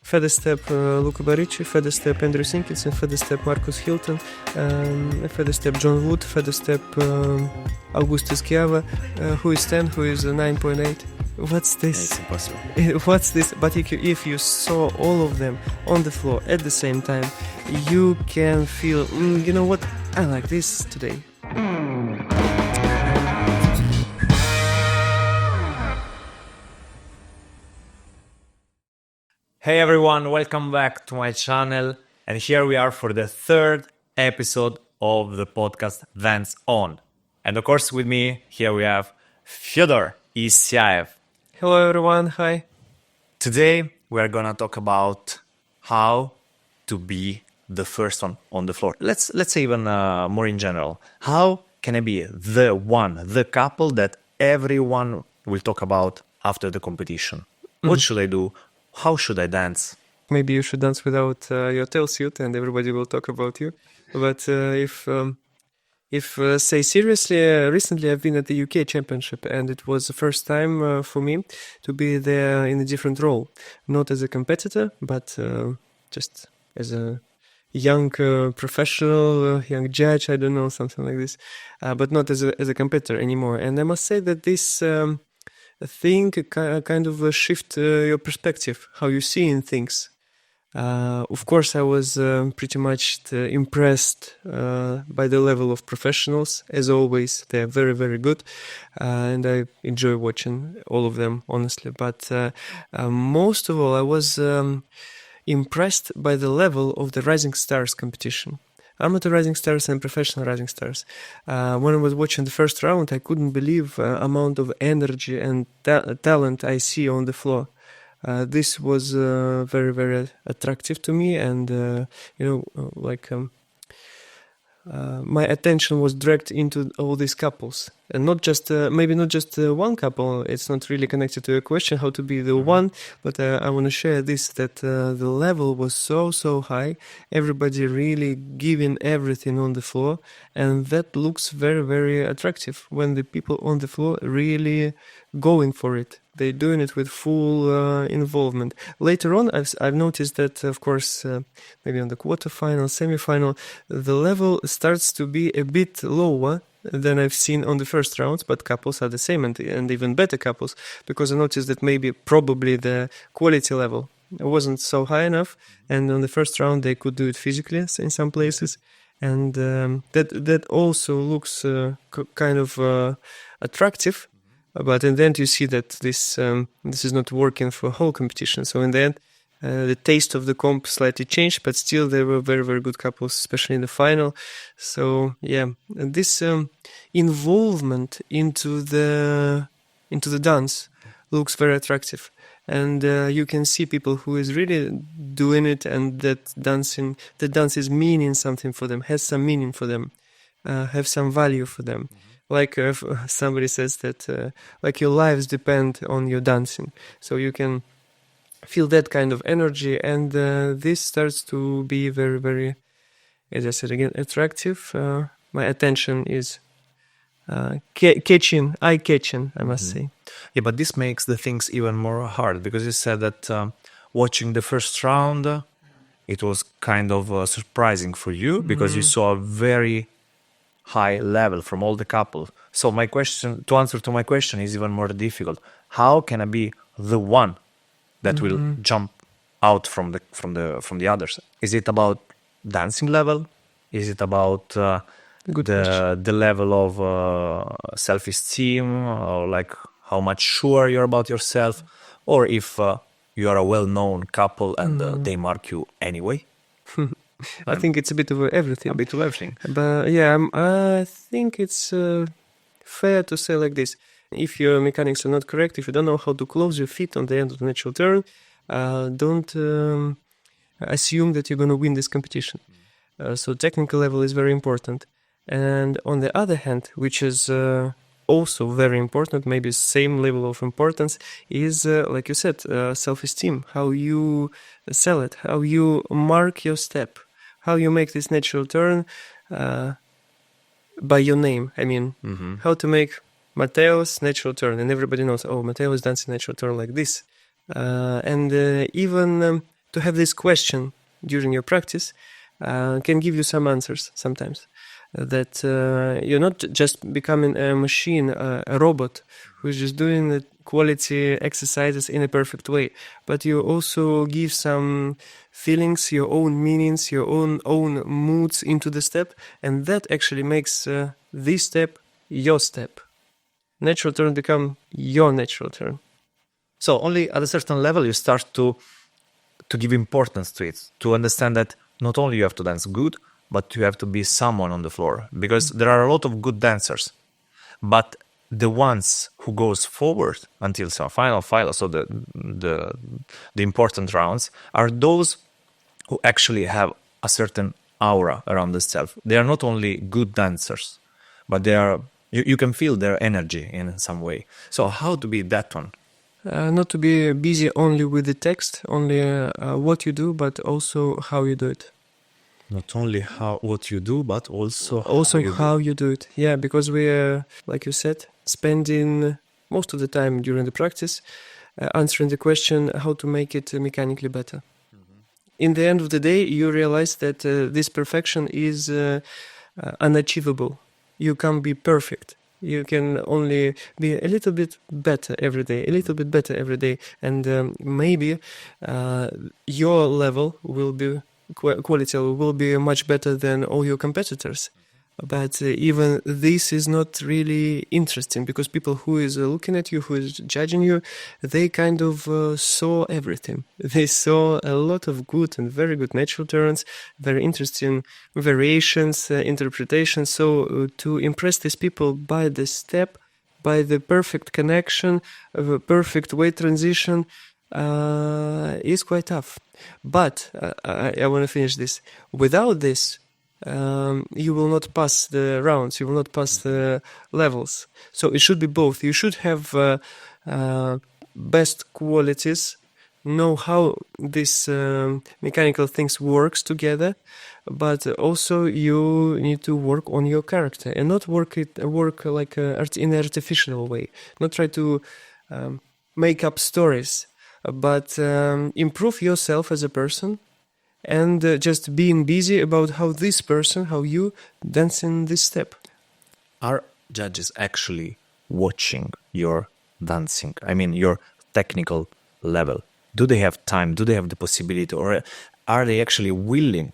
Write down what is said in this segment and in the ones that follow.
feather step Luca Baricci, feather step Andrew Sinkinson, feather step Marcus Hilton, feather step John Wood, feather step Augustus Chiava, who is 10, who is 9.8. What's this? It's impossible. What's this? But if you saw all of them on the floor at the same time, you can feel, you know what, I like this today. Hey everyone, welcome back to my channel. And here we are for the third episode of the podcast danceOn. And of course with me, here we have Fyodor Isyaev. Hello everyone, hi. Today we are gonna talk about how to be the first one on the floor. Let's say even more in general. How can I be the couple that everyone will talk about after the competition? What should I do? How should I dance? Maybe you should dance without your tail suit and everybody will talk about you. But if say seriously, recently I've been at the UK Championship and it was the first time for me to be there in a different role. Not as a competitor, but just as a young professional, young judge, I don't know, something like this. But not as a competitor anymore. And I must say that this thing kind of shift your perspective, how you see in things. Of course, I was pretty much impressed by the level of professionals. As always, they are very, very good, and I enjoy watching all of them, honestly. But most of all, I was impressed by the level of the Rising Stars competition. Amateur Rising Stars and professional Rising Stars. When I was watching the first round, I couldn't believe the amount of energy and talent I see on the floor. This was very, very attractive to me, and my attention was dragged into all these couples, and not just maybe not just one couple. It's not really connected to a question how to be the one, but I want to share this, that the level was so high. Everybody really giving everything on the floor, and that looks very, very attractive when the people on the floor really going for it. They're doing it with full involvement. Later on, I've noticed that, of course, maybe on the quarterfinal, semi-final, the level starts to be a bit lower than I've seen on the first rounds, but couples are the same, and even better couples, because I noticed that probably the quality level wasn't so high enough, and on the first round they could do it physically in some places, and that also looks kind of attractive. But in the end, you see that this is not working for whole competition. So in the end, the taste of the comp slightly changed, but still there were very, very good couples, especially in the final. So yeah, this involvement into the dance looks very attractive, and you can see people who is really doing it, and the dance is meaning something for them, has some meaning for them, have some value for them. Like somebody says that like your lives depend on your dancing. So you can feel that kind of energy, and this starts to be very, very, as I said again, attractive. My attention is eye-catching, I must say. Yeah, but this makes the things even more hard, because you said that watching the first round, it was kind of surprising for you, because you saw a very high level from all the couples. So my question, to answer to my question, is even more difficult. How can I be the one that will jump out from the others? Is it about dancing level? Is it about the level of self-esteem, or like how much sure you're about yourself, or if you are a well-known couple and they mark you anyway? I think it's a bit of everything. A bit of everything. But yeah, I think it's fair to say like this. If your mechanics are not correct, if you don't know how to close your feet on the end of the natural turn, don't assume that you're going to win this competition. So technical level is very important. And on the other hand, which is also very important, maybe same level of importance, is, like you said, self-esteem, how you sell it, how you mark your step, how you make this natural turn by your name. I mean, how to make Matteo's natural turn, and everybody knows, oh, Matteo is dancing natural turn like this. And even to have this question during your practice can give you some answers sometimes. That you're not just becoming a machine, a robot who's just doing the quality exercises in a perfect way, but you also give some feelings, your own meanings, your own moods into the step, and that actually makes this step your step. Natural turn become your natural turn. So only at a certain level you start to give importance to it, to understand that not only you have to dance good, but you have to be someone on the floor, because there are a lot of good dancers, but the ones who goes forward until some final, so the important rounds are those who actually have a certain aura around themselves. They are not only good dancers, but they are you can feel their energy in some way. So how to be that one? Not to be busy only with the text, only what you do, but also how you do it. Not only what you do, but also how you do it. Yeah, because we are, like you said, spending most of the time during the practice answering the question how to make it mechanically better. In the end of the day, you realize that this perfection is unachievable. You can't be perfect. You can only be a little bit better every day, and maybe your level will be quality will be much better than all your competitors. But even this is not really interesting, because people who is looking at you, who is judging you, they kind of saw everything. They saw a lot of good and very good natural turns, very interesting variations, interpretations. So to impress these people by the step, by the perfect connection, perfect weight transition, is quite tough. But I want to finish this. Without this, you will not pass the rounds, you will not pass the levels. So it should be both. You should have best qualities, know how this mechanical things works together, but also you need to work on your character and not work like in an artificial way. Not try to make up stories, but improve yourself as a person, and just being busy about how this person, how you dance in this step. Are judges actually watching your dancing? I mean, your technical level. Do they have time? Do they have the possibility? Or are they actually willing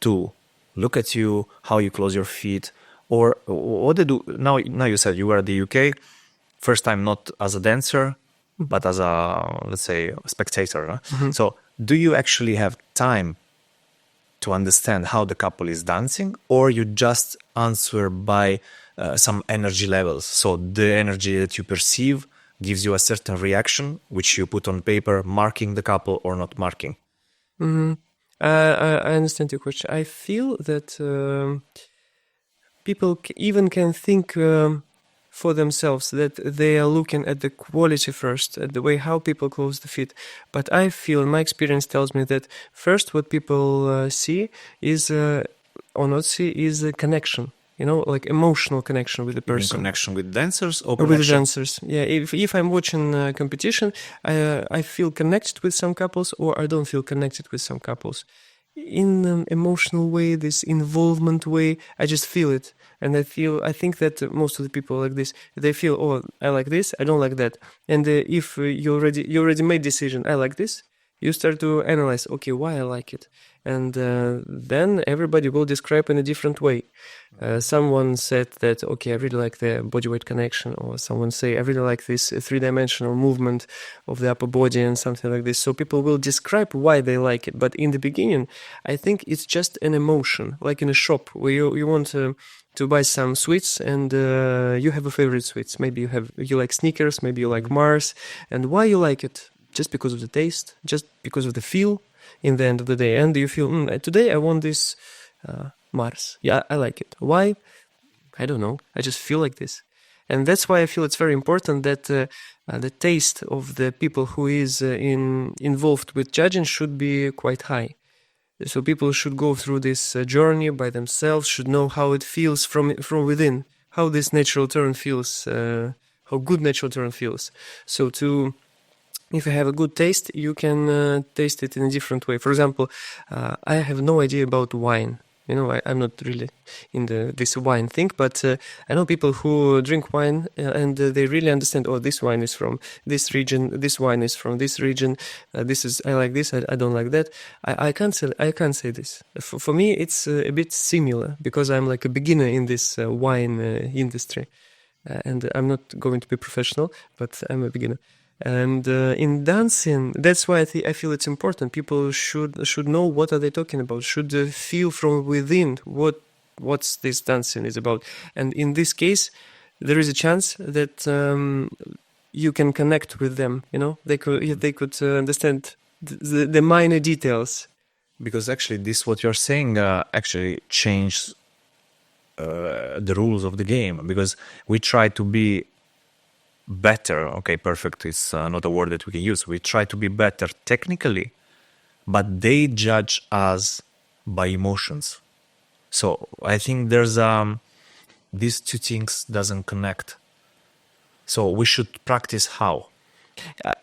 to look at you, how you close your feet? Or what they do? Now you said you were at the UK, first time not as a dancer, but as a, let's say, spectator. Huh? Mm-hmm. So do you actually have time to understand how the couple is dancing, or you just answer by some energy levels? So the energy that you perceive gives you a certain reaction, which you put on paper, marking the couple or not marking. Mm-hmm. I understand your question. I feel that people even can think for themselves that they are looking at the quality first, at the way how people close the feet. But I feel, my experience tells me that first what people see is, or not see, is a connection. Like emotional connection with the person. Connection with dancers or with dancers? Yeah, if I'm watching a competition, I feel connected with some couples, or I don't feel connected with some couples. In an emotional way, this involvement way, I just feel it. And I think that most of the people like this, they feel, oh, I like this, I don't like that. And if you already made decision, I like this, you start to analyze, okay, why I like it. And then everybody will describe in a different way. Someone said that, okay, I really like the body weight connection, or someone say, I really like this three-dimensional movement of the upper body and something like this. So people will describe why they like it. But in the beginning, I think it's just an emotion, like in a shop where you want to buy some sweets, and you have a favorite sweets. Maybe you like Snickers, maybe you like Mars. And why you like it? Just because of the taste, just because of the feel in the end of the day. And you feel, today I want this Mars. Yeah, I like it. Why? I don't know. I just feel like this. And that's why I feel it's very important that the taste of the people who is involved with judging should be quite high. So people should go through this journey by themselves, should know how it feels from within, how this natural turn feels, how good natural turn feels. So to if you have a good taste, you can taste it in a different way. For example, I have no idea about wine. I'm not really in this wine thing, but I know people who drink wine and they really understand. Oh, this wine is from this region. This wine is from this region. I like this. I don't like that. I can't say this. For me, it's a bit similar because I'm like a beginner in this wine industry, and I'm not going to be professional, but I'm a beginner. And in dancing, that's why I feel it's important. People should know what are they talking about. Should feel from within what's this dancing is about. And in this case, there is a chance that you can connect with them. They could understand the minor details. Because actually, this what you're saying actually changed the rules of the game. Because we try to be better. Okay, perfect is not a word that we can use. We try to be better technically, but they judge us by emotions. So I think there's these two things doesn't connect. So we should practice how?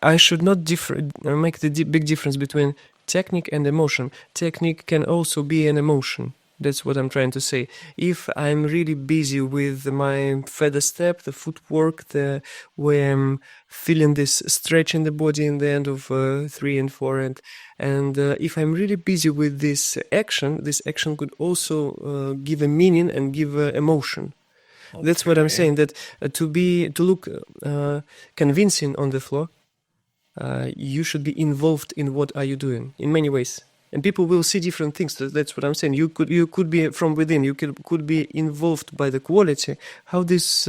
I should not make the big difference between technique and emotion. Technique can also be an emotion. That's what I'm trying to say. If I'm really busy with my feather step, the footwork, the way I'm feeling this stretch in the body in the end of 3 and 4, and if I'm really busy with this action could also give a meaning and give emotion. Okay. That's what I'm saying. That to look convincing on the floor, you should be involved in what are you doing in many ways. And people will see different things. That's what I'm saying. You could be from within. You could be involved by the quality, how this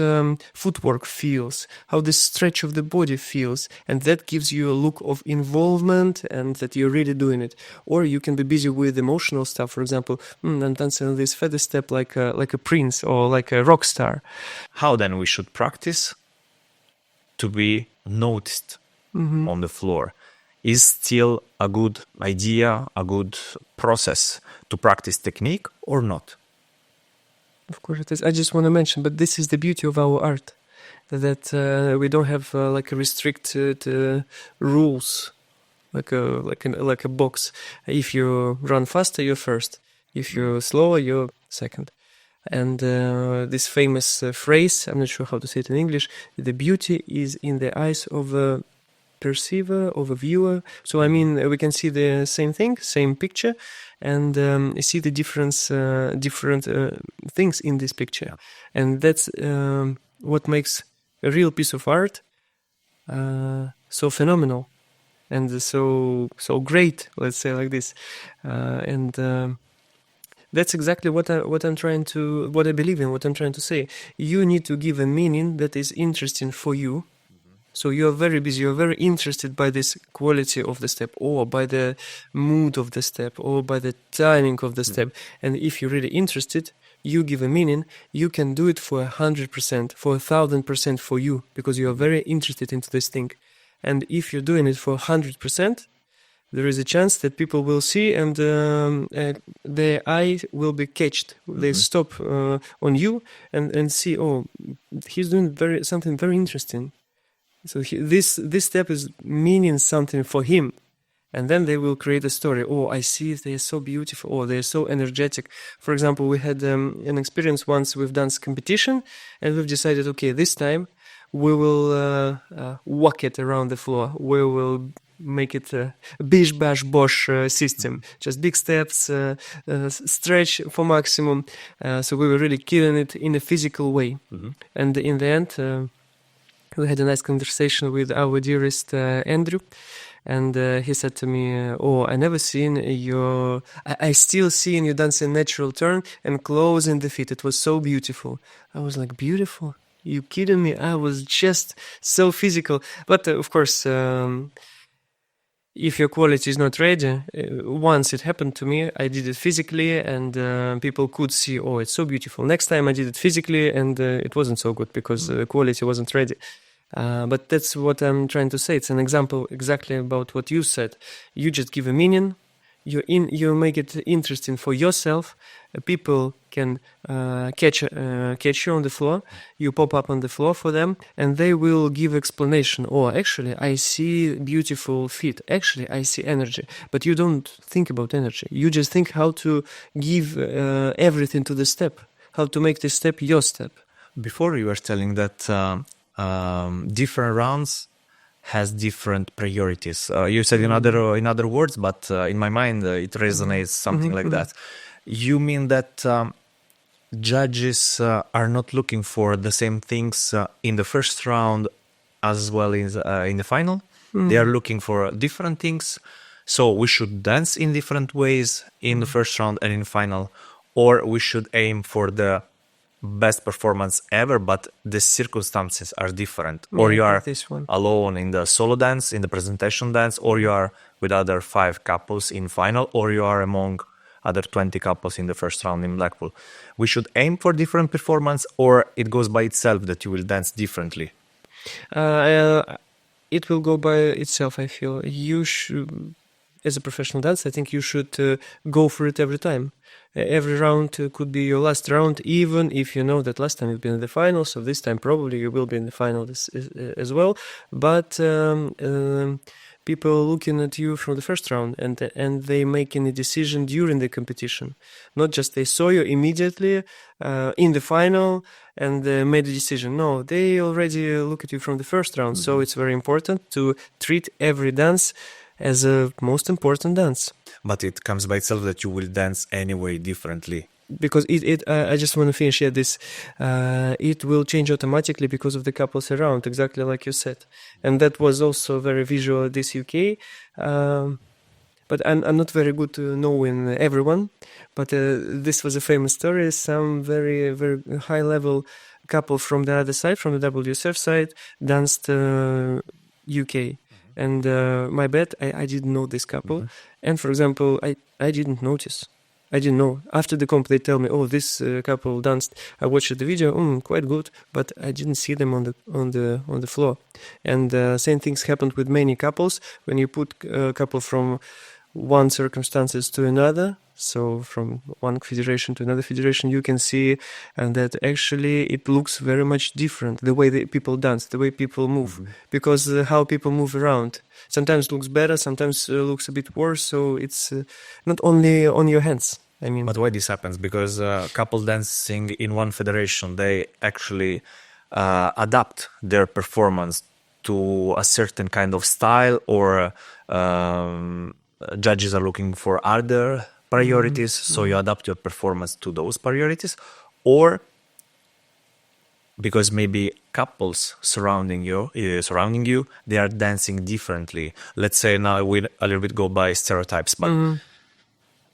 footwork feels, how the stretch of the body feels, and that gives you a look of involvement and that you're really doing it. Or you can be busy with emotional stuff. For example, I'm dancing this feather step like a prince or like a rock star. How then we should practice to be noticed on the floor? Is still a good idea, a good process to practice technique or not? Of course it is. I just want to mention, but this is the beauty of our art, that we don't have like a restricted rules, like a box. If you run faster, you're first. If you're slower, you're second. And this famous phrase, I'm not sure how to say it in English, the beauty is in the eyes of a perceiver, of a viewer. So I mean, we can see the same thing, same picture, and see the different things in this picture. Yeah. And that's what makes a real piece of art so phenomenal and so great. Let's say like this, and that's exactly what I believe in. What I'm trying to say. You need to give a meaning that is interesting for you. So you are very busy, you're very interested by this quality of the step, or by the mood of the step, or by the timing of the step. And if you're really interested, you give a meaning, you can do it for 100%, for 1,000% for you, because you are very interested into this thing. And if you're doing it for 100%, there is a chance that people will see and their eye will be catched. They stop on you and see, oh, he's doing something very interesting. So this step is meaning something for him. And then they will create a story. Oh, I see they're so beautiful. Oh, they're so energetic. For example, we had an experience once with dance competition. And we've decided, okay, this time we will walk it around the floor. We will make it a bish, bash, bosh system. Just big steps, stretch for maximum. So we were really killing it in a physical way. And in the end... we had a nice conversation with our dearest Andrew, and he said to me, oh, I never seen I still seen you dance a natural turn and closing the feet. It was so beautiful. I was like, beautiful? You kidding me? I was just so physical. But of course, if your quality is not ready, once it happened to me, I did it physically and people could see, oh, it's so beautiful. Next time I did it physically and it wasn't so good because the quality wasn't ready. But that's what I'm trying to say. It's an example exactly about what you said. You just give a meaning, you make it interesting for yourself. People can catch you on the floor. You pop up on the floor for them, and they will give explanation. Oh, actually, I see beautiful feet. Actually, I see energy. But you don't think about energy. You just think how to give everything to the step. How to make this step your step. Before you were telling that different rounds has different priorities. You said in other words, but in my mind it resonates something like that. You mean that judges are not looking for the same things in the first round as well as in the final? They are looking for different things. So we should dance in different ways in the first round and in final, or we should aim for the best performance ever, but the circumstances are different. Or you are alone in the solo dance, in the presentation dance, or you are with other 5 couples in final, or you are among other 20 couples in the first round in Blackpool. We should aim for different performance, or it goes by itself that you will dance differently? It will go by itself, I feel. You should, as a professional dancer, I think you should go for it every time. Every round could be your last round, even if you know that last time you've been in the final, so this time probably you will be in the final as well. But people looking at you from the first round, and they making a decision during the competition. Not just they saw you immediately in the final and made a decision. No, they already look at you from the first round. So it's very important to treat every dance as a most important dance. But it comes by itself that you will dance anyway differently. Because I just want to finish here this. It will change automatically because of the couples around, exactly like you said. And that was also very visual at this UK. But I'm not very good to knowing everyone. But this was a famous story. Some very, very high-level couple from the other side, from the WDSF side, danced UK. And my bad, I didn't know this couple. And for example, I didn't notice. I didn't know. After the comp, they tell me, "Oh, this couple danced." I watched the video, quite good, but I didn't see them on the floor. And same things happened with many couples when you put a couple from one circumstances to another. So from one federation to another federation, you can see that actually it looks very much different, the way that people dance, the way people move, because how people move around. Sometimes looks better, sometimes looks a bit worse, so it's not only on your hands. I mean, but why this happens? Because couple dancing in one federation, they actually adapt their performance to a certain kind of style, or judges are looking for other priorities, so you adapt your performance to those priorities, or because maybe couples surrounding you, they are dancing differently. Let's say now we a little bit go by stereotypes, but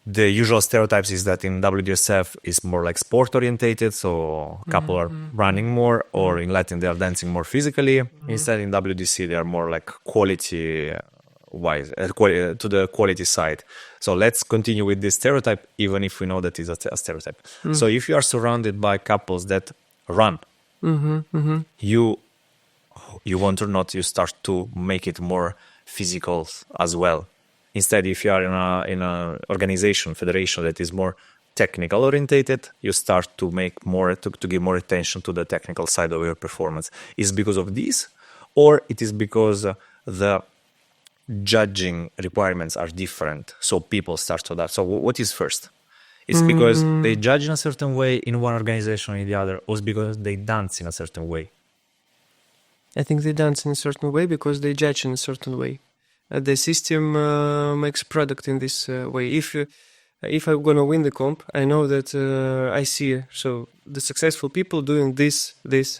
the usual stereotypes is that in WDSF is more like sport orientated, so couple are running more, or in Latin they are dancing more physically. Instead in WDC they are more like quality wise, to the quality side. So let's continue with this stereotype, even if we know that it's a stereotype. So if you are surrounded by couples that run, you want or not, you start to make it more physical as well. Instead, if you are in a organization, federation that is more technical orientated, you start to make more to give more attention to the technical side of your performance. Is because of this, or it is because the judging requirements are different, so people start to that. So what is first? It's because they judge in a certain way in one organization or in the other, or it's because they dance in a certain way? I think they dance in a certain way because they judge in a certain way. The system makes product in this way. If I'm gonna win the comp, I know that I see so the successful people doing this,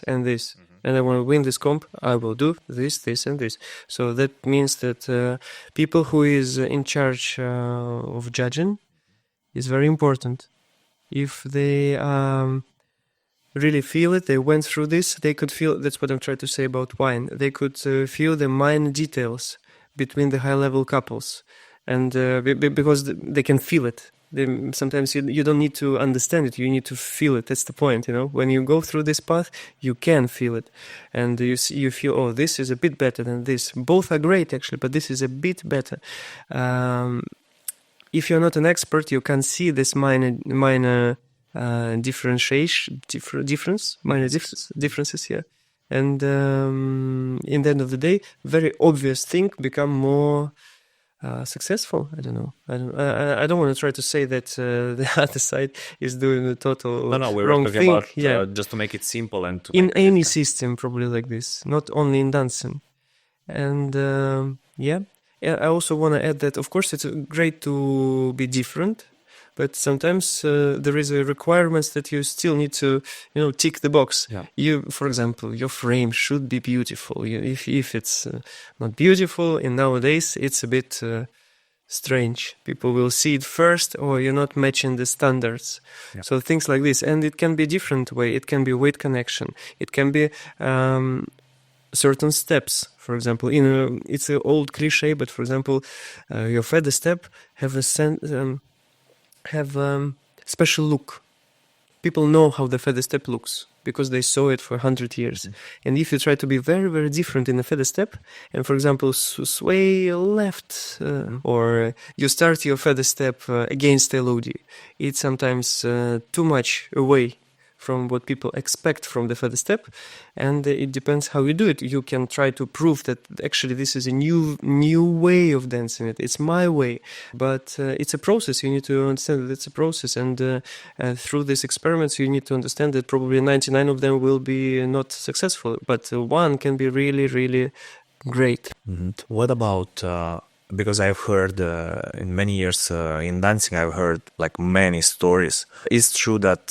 and this. And I want to win this comp, I will do this, and this. So that means that people who is in charge of judging is very important. If they really feel it, they went through this, they could feel, that's what I'm trying to say about wine, they could feel the minor details between the high-level couples. And because they can feel it. Sometimes you don't need to understand it, you need to feel it. That's the point, When you go through this path, you can feel it. And you feel, oh, this is a bit better than this. Both are great, actually, but this is a bit better. if you're not an expert, you can see this minor differences here. And in the end of the day, very obvious thing become more successful. I don't know. I don't want to try to say that the other side is doing the total we were wrong talking thing. about just to make it simple and to In make any system, probably like this, not only in dancing. And I also want to add that, of course, it's great to be different, but sometimes there is a requirements that you still need to, tick the box. Yeah. You, for example, your frame should be beautiful. If it's not beautiful, and nowadays it's a bit strange. People will see it first, or you're not matching the standards. Yeah. So things like this, and it can be different way. It can be weight connection. It can be certain steps. For example, it's an old cliche, but for example, your feather step have a special look. People know how the feather step looks because they saw it for 100 years. And if you try to be very, very different in a feather step, and for example, sway left, or you start your feather step against LOD, it's sometimes too much away from what people expect from the feather step, and it depends how you do it. You can try to prove that actually this is a new way of dancing it. It's my way, but it's a process. You need to understand that it's a process, and through these experiments, you need to understand that probably 99 of them will be not successful, but one can be really, really great. Mm-hmm. What about? Because I've heard in many years in dancing, I've heard like many stories. It's true that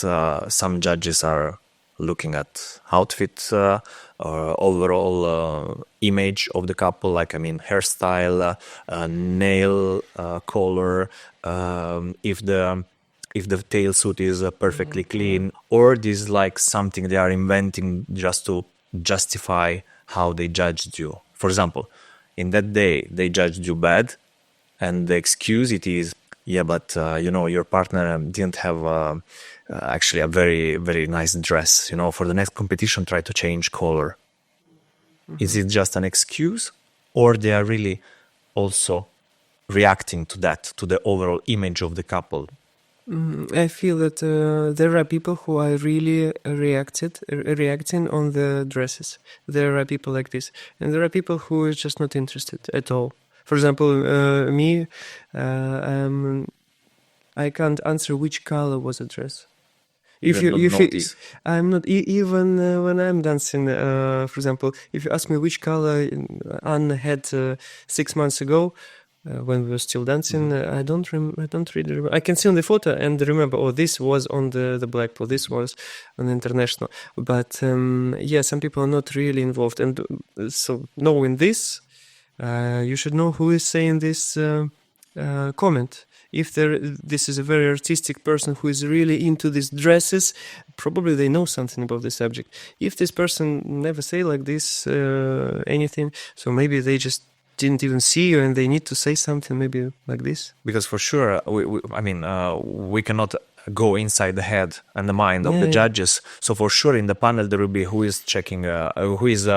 some judges are looking at outfit or overall image of the couple, like hairstyle, nail color, if the tail suit is perfectly clean, or this is like something they are inventing just to justify how they judged you. For example, in that day, they judged you bad, and the excuse it is, but your partner didn't have actually a very, very nice dress. For the next competition, try to change color. Mm-hmm. Is it just an excuse, or they are really also reacting to that, to the overall image of the couple? I feel that there are people who are really reacting on the dresses. There are people like this, and there are people who are just not interested at all. For example, me, I can't answer which color was a dress. I'm not even when I'm dancing. For example, if you ask me which color Anna had 6 months ago. When we were still dancing, I don't really remember. I can see on the photo and remember, this was on the Blackpool, this was on the international. But some people are not really involved. And so knowing this, you should know who is saying this comment. If this is a very artistic person who is really into these dresses, probably they know something about the subject. If this person never say like this anything, so maybe they just didn't even see you and they need to say something maybe like this. Because for sure, we cannot go inside the head and the mind of the judges. So for sure in the panel there will be who is checking, who is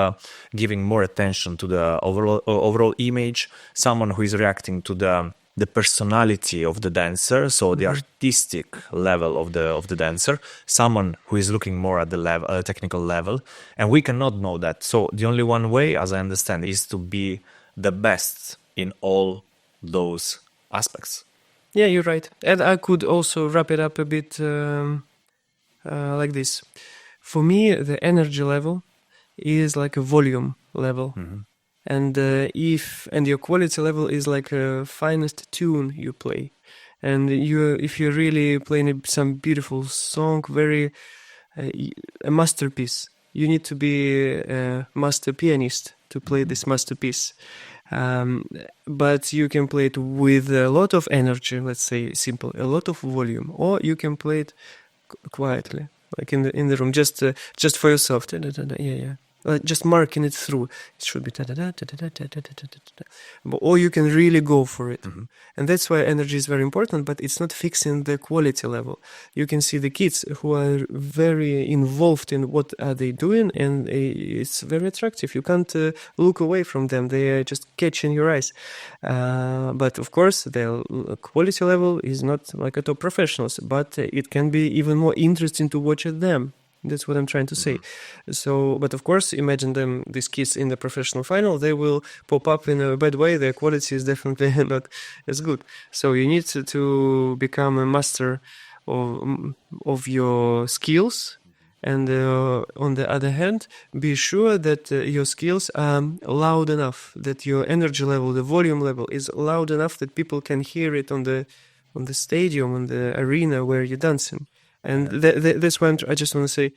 giving more attention to the overall image, someone who is reacting to the personality of the dancer, so the artistic level of the dancer, someone who is looking more at the technical level, and we cannot know that. So the only one way, as I understand, is to be the best in all those aspects. Yeah, you're right. And I could also wrap it up a bit like this. For me, the energy level is like a volume level. Mm-hmm. And your quality level is like a finest tune you play. And if you're really playing some beautiful song, a masterpiece, you need to be a master pianist to play this masterpiece. But you can play it with a lot of energy, let's say simple, a lot of volume, or you can play it quietly, like in the room, just for yourself. Yeah. just marking it through. It should be or you can really go for it. And that's why energy is very important, but it's not fixing the quality level. You can see the kids who are very involved in what are they doing, and it's very attractive. You can't look away from them. They are just catching your eyes. But of course, their quality level is not like a top professionals, but it can be even more interesting to watch at them. That's what I'm trying to say. So, but of course, imagine them, these kids in the professional final, they will pop up in a bad way. Their quality is definitely not as good. So you need to become a master of your skills. And on the other hand, be sure that your skills are loud enough, that your energy level, the volume level is loud enough that people can hear it on the stadium, on the arena where you're dancing. And that's why I just want to say,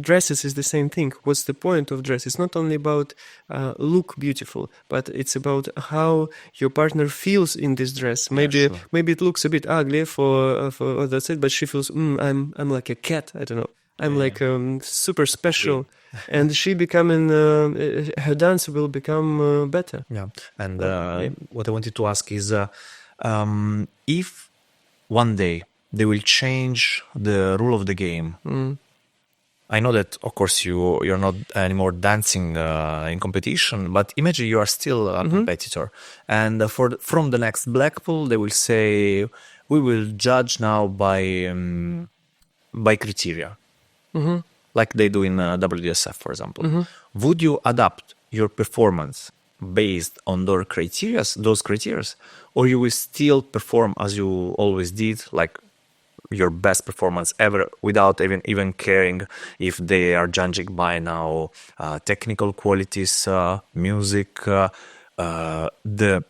dresses is the same thing. What's the point of dress? It's not only about look beautiful, but it's about how your partner feels in this dress. Maybe it looks a bit ugly for that's it, but she feels I'm like a cat. I don't know. I'm like super special, and she becoming her dance will become better. Yeah, and what I wanted to ask is, if one day they will change the rule of the game. I know that, of course, you're not anymore dancing in competition, but imagine you are still a competitor. And from the next Blackpool, they will say, we will judge now by criteria, like they do in WDSF, for example. Would you adapt your performance based on those criteria, or you will still perform as you always did, like your best performance ever, without even caring if they are judging by now technical qualities, music, the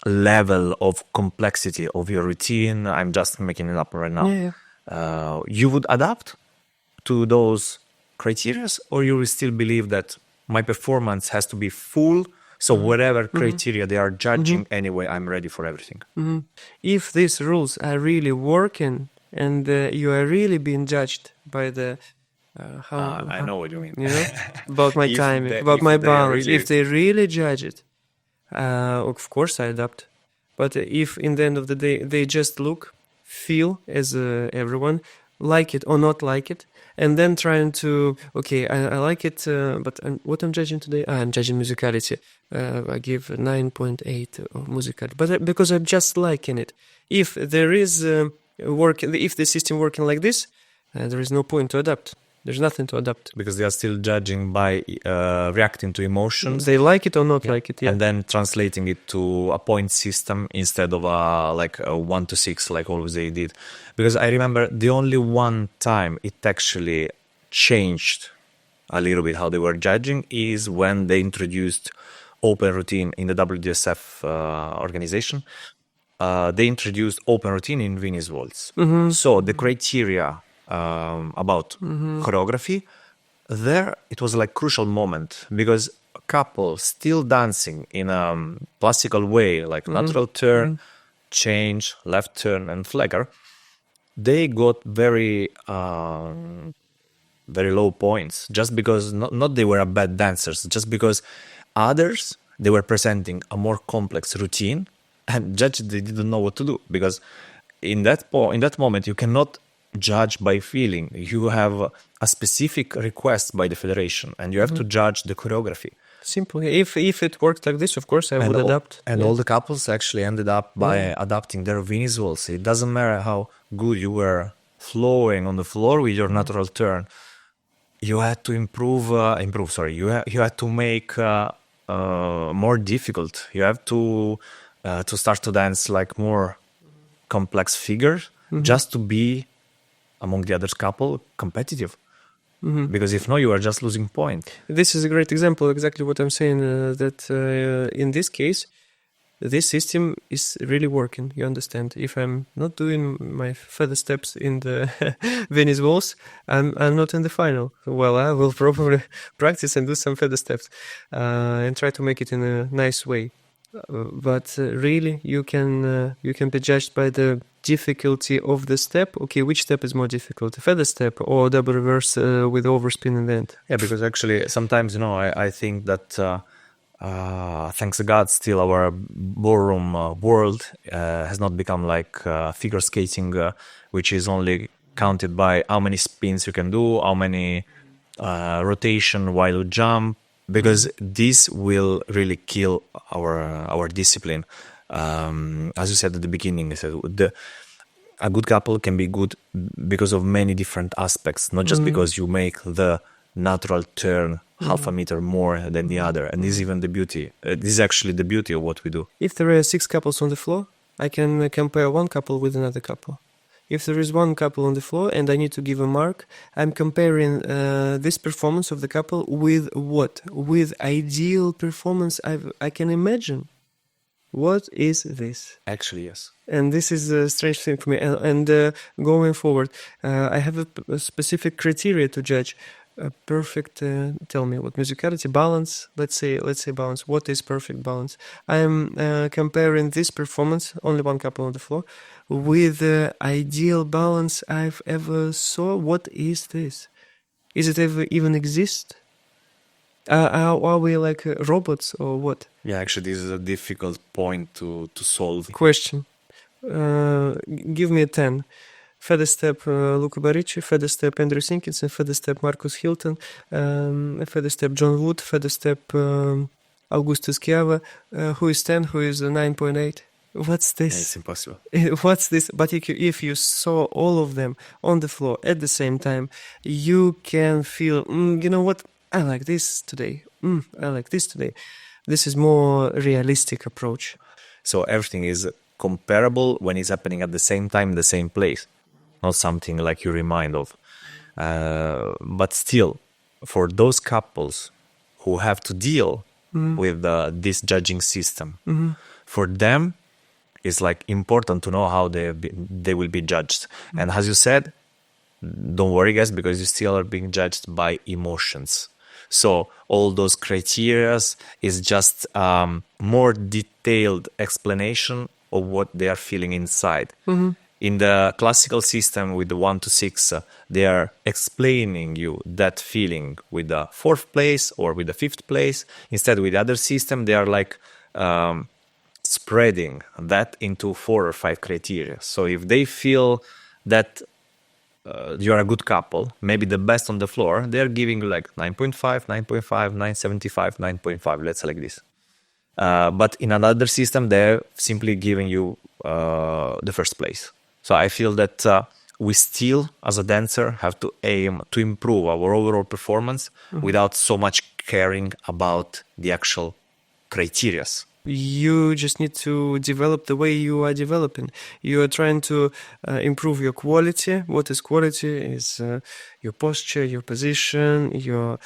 level of complexity of your routine? I'm just making it up right now. You would adapt to those criteria, or you will still believe that my performance has to be full, so whatever criteria they are judging, anyway, I'm ready for everything? If these rules are really working, and you are really being judged by the I know what you mean. You know, about my timing, about my balance. If they really judge it, of course I adapt. But if in the end of the day they just look, feel as everyone, like it or not like it, and then trying to, okay, I like it, but what I'm judging today, I'm judging musicality. I give 9.8 musicality, but because I'm just liking it. If there is if the system working like this, there is no point to adapt. There's nothing to adapt. Because they are still judging by reacting to emotions. They like it or not like it, and then translating it to a point system instead of like a 1 to 6, like always they did. Because I remember the only one time it actually changed a little bit how they were judging is when they introduced open routine in the WDSF organization. They introduced open routine in Venice Waltz. So the criteria about choreography, there it was like crucial moment, because a couple still dancing in a classical way, like lateral turn, change, left turn, and flagger, they got very low points, just because not they were bad dancers, just because others, they were presenting a more complex routine, and judge, they didn't know what to do, because in that moment you cannot judge by feeling. You have a specific request by the federation, and you have to judge the choreography. Simple. If it worked like this, of course I would adapt. And all the couples actually ended up by adapting their Venice Waltz. It doesn't matter how good you were flowing on the floor with your natural turn. You had to improve. You had to make more difficult. You have to start to dance like more complex figures, just to be among the other couple competitive. Because if not, you are just losing point. This is a great example, exactly what I'm saying, that in this case, this system is really working, you understand. If I'm not doing my further steps in the Venice Waltz, I'm not in the final. Well, I will probably practice and do some further steps and try to make it in a nice way. But really, you can be judged by the difficulty of the step. Okay, which step is more difficult, a feather step or double reverse with overspin in the end? Yeah, because actually sometimes, I think that thanks to God, still our ballroom world has not become like figure skating, which is only counted by how many spins you can do, how many rotation while you jump, because this will really kill our discipline. As you said at the beginning, I said a good couple can be good because of many different aspects, not just because you make the natural turn half a meter more than the other. And this is even the beauty. This is actually the beauty of what we do. If there are 6 couples on the floor, I can compare one couple with another couple. If there is one couple on the floor and I need to give a mark, I'm comparing this performance of the couple with what? With ideal performance I can imagine. What is this? Actually, yes. And this is a strange thing for me. And going forward, I have a specific criteria to judge. Perfect. Tell me what musicality, balance. Let's say balance. What is perfect balance? I'm comparing this performance, only one couple on the floor, with the ideal balance I've ever saw. What is this? Is it ever even exist? Are we like robots or what? Yeah, actually, this is a difficult point to solve. Question. Give me a 10. Feather step Luca Baricci, feather step Andrew Sinkinson, feather step Marcus Hilton, feather step John Wood, feather step Augustus Chiava. Who is 10? Who is 9.8? What's this? Yeah, it's impossible. What's this? But if you saw all of them on the floor at the same time, you can feel, you know what? I like this today. I like this today. This is more realistic approach. So everything is comparable when it's happening at the same time, the same place, not something like you remind of. But still, for those couples who have to deal with this judging system, for them, it's like important to know how they will be judged. And as you said, don't worry, guys, because you still are being judged by emotions. So all those criteria is just more detailed explanation of what they are feeling inside. In the classical system with the 1 to 6, they are explaining you that feeling with the 4th place or with the 5th place. Instead, with the other system, they are like spreading that into 4 or 5 criteria. So if they feel that you're a good couple, maybe the best on the floor, they're giving you like 9.5, 9.5, 9.75, 9.5, let's say like this. But in another system, they're simply giving you the 1st place. So I feel that we still, as a dancer, have to aim to improve our overall performance without so much caring about the actual criteria. You just need to develop the way you are developing. You are trying to improve your quality. What is quality? Is your posture, your position, your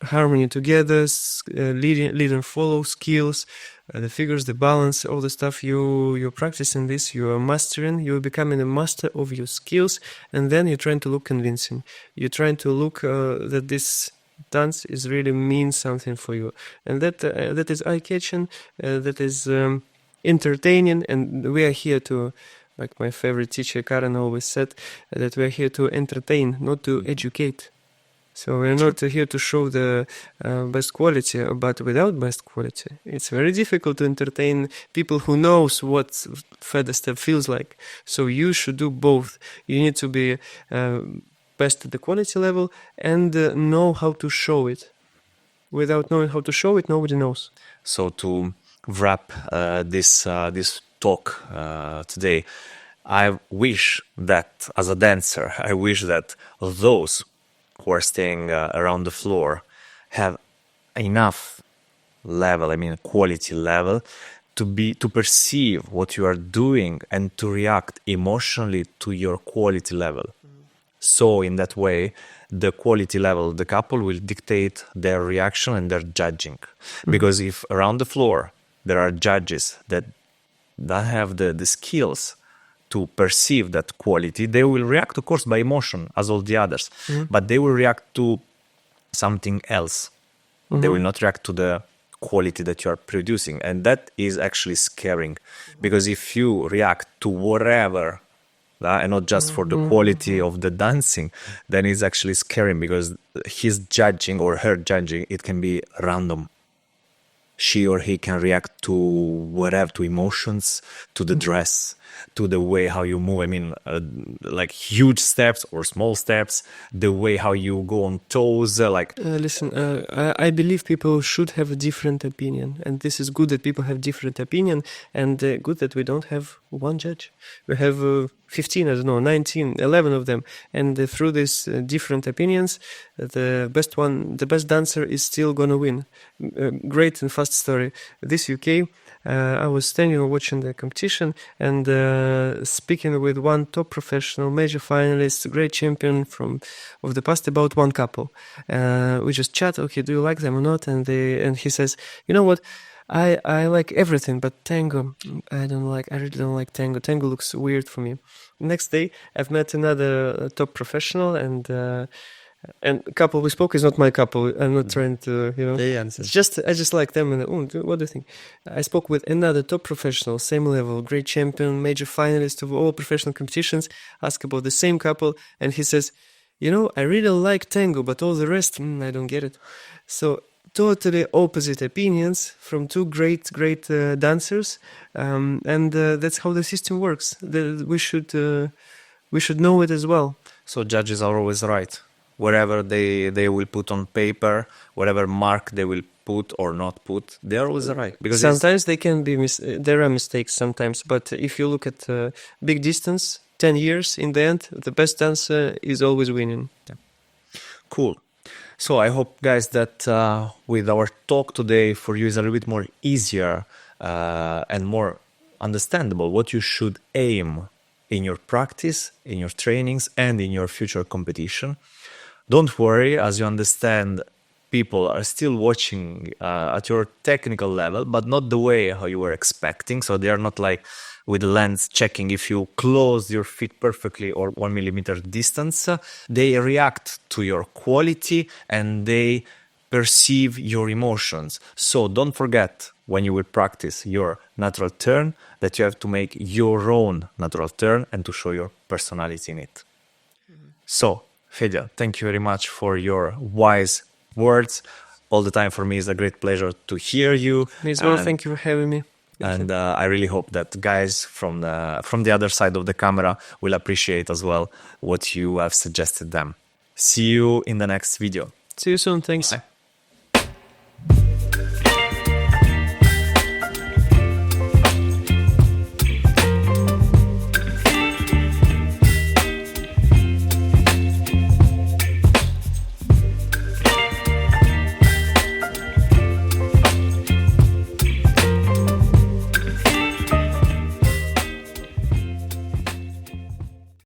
harmony together, lead and follow skills, the figures, the balance, all the stuff you're practicing this, you're mastering, you're becoming a master of your skills, and then you're trying to look convincing. You're trying to look that this dance is really means something for you, and that is eye-catching, that is entertaining, and we are here to, like my favorite teacher Karen always said, that we are here to entertain, not to educate. So we're not here to show the best quality, but without best quality, it's very difficult to entertain people who knows what feather step feels like. So you should do both. You need to be best at the quality level and know how to show it. Without knowing how to show it, nobody knows. So to wrap this talk today, I wish that as a dancer, I wish that those who are staying around the floor have enough level, quality level, to perceive what you are doing and to react emotionally to your quality level. So in that way, the quality level of the couple will dictate their reaction and their judging. Because if around the floor there are judges that don't have the skills to perceive that quality, they will react, of course, by emotion, as all the others. But they will react to something else. They will not react to the quality that you are producing. And that is actually scaring, because if you react to whatever, and not just for the quality of the dancing, then it's actually scary, because his judging or her judging, it can be random. She or he can react to whatever, to emotions, to the dress, to the way how you move. I mean, like huge steps or small steps, the way how you go on toes, Listen, I believe people should have a different opinion, and this is good that people have different opinion, and good that we don't have one judge. We have 15, I don't know, 19, 11 of them, and through these different opinions, the best dancer is still gonna win. Great and fast story. This UK, I was standing and watching the competition, and speaking with one top professional, major finalist, great champion of the past, about one couple. We just chat. Okay, do you like them or not? And he says, you know what? I like everything, but tango, I really don't like tango. Tango looks weird for me. Next day, I've met another top professional, and couple we spoke is not my couple. I'm not trying to, it's just, I just like them. And what do you think? I spoke with another top professional, same level, great champion, major finalist of all professional competitions, ask about the same couple, and he says, I really like tango, but all the rest, I don't get it. So totally opposite opinions from two great dancers, and that's how the system works. We should know it as well. So judges are always right. Whatever they will put on paper, whatever mark they will put or not put, they are always right. Because sometimes they can be there are mistakes sometimes, but if you look at big distance, 10 years, in the end, the best dancer is always winning. Yeah. Cool. So I hope, guys, that with our talk today for you is a little bit more easier and more understandable what you should aim in your practice, in your trainings, and in your future competition. Don't worry, as you understand, people are still watching at your technical level, but not the way how you were expecting. So they are not like with the lens checking if you close your feet perfectly or 1 millimeter distance. They react to your quality and they perceive your emotions. So don't forget, when you will practice your natural turn, that you have to make your own natural turn and to show your personality in it. So, Fedja, thank you very much for your wise words. All the time for me is a great pleasure to hear you. Me as well, thank you for having me. And I really hope that guys from the other side of the camera will appreciate as well what you have suggested them. See you in the next video. See you soon, thanks. Bye.